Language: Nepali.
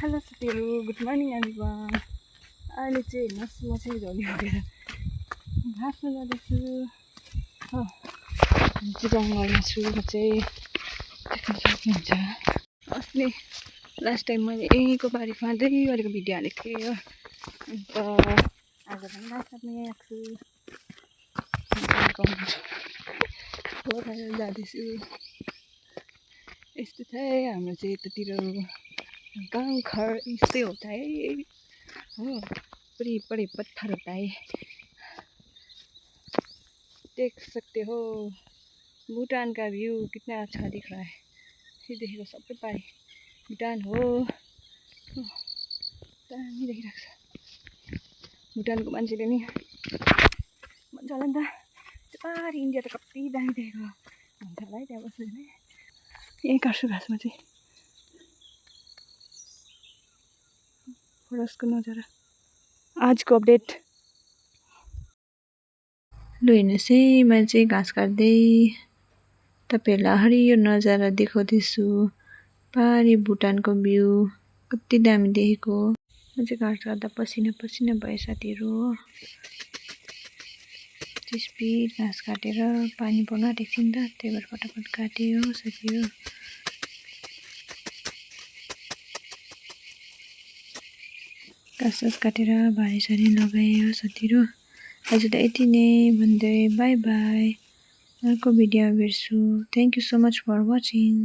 हेलो साथीहरू, गुड मर्निङ एभ्रिवान। अहिले चाहिँ हेर्नुहोस्, म चाहिँ झोली उठेर घाँसमा जाँदैछु हो। जङ्गलमा छु म चाहिँ, देख्न सक्नुहुन्छ। अस्ति लास्ट टाइम मैले यहीँको बारी फाँदै गरेको भिडियो हालेको थिएँ हो। अन्त आज पनि घाँस काट्न आएको छु, जाँदैछु। यस्तो छ है हाम्रो चाहिँ यतातिर गाँव घर यस्तै होता है हो। बड़ी बड़े पत्थर होता है, देख सकते हो। भूटान का व्यू कितना अच्छा दिख रहा है। ये देखेको सबै पारि भूटान हो। दामी देखिरहेको छ। भूटानको मान्छेले नि भन्छ होला नि त, पारि इन्डिया त कति दामी देखेको भन्छ होला है त्यहाँ बस्यो भने। यहीँ काट्छु घाँसमा चाहिँ। फरेस्टको नजारा आजको अपडेट। लु हेर्नुहोस् है, मैले चाहिँ घाँस काट्दै तपाईँहरूलाई हरियो नजारा देखाउँदैछु। पारि भुटानको भ्यू कति दामी देखेको। म चाहिँ घाँस काट्दा पसिना पसिना भयो साथीहरू हो। स्पिड घाँस काटेर पानी पर्न आँटेको थियो नि त, त्यही भएर फटाफट काट्यो साथीहरू। घाँस काटेर भारी सारी लगायो साथीहरू। आज त यति नै भन्दै बाई बाई। अर्को भिडियो भेट्छु। Thank you so much for watching.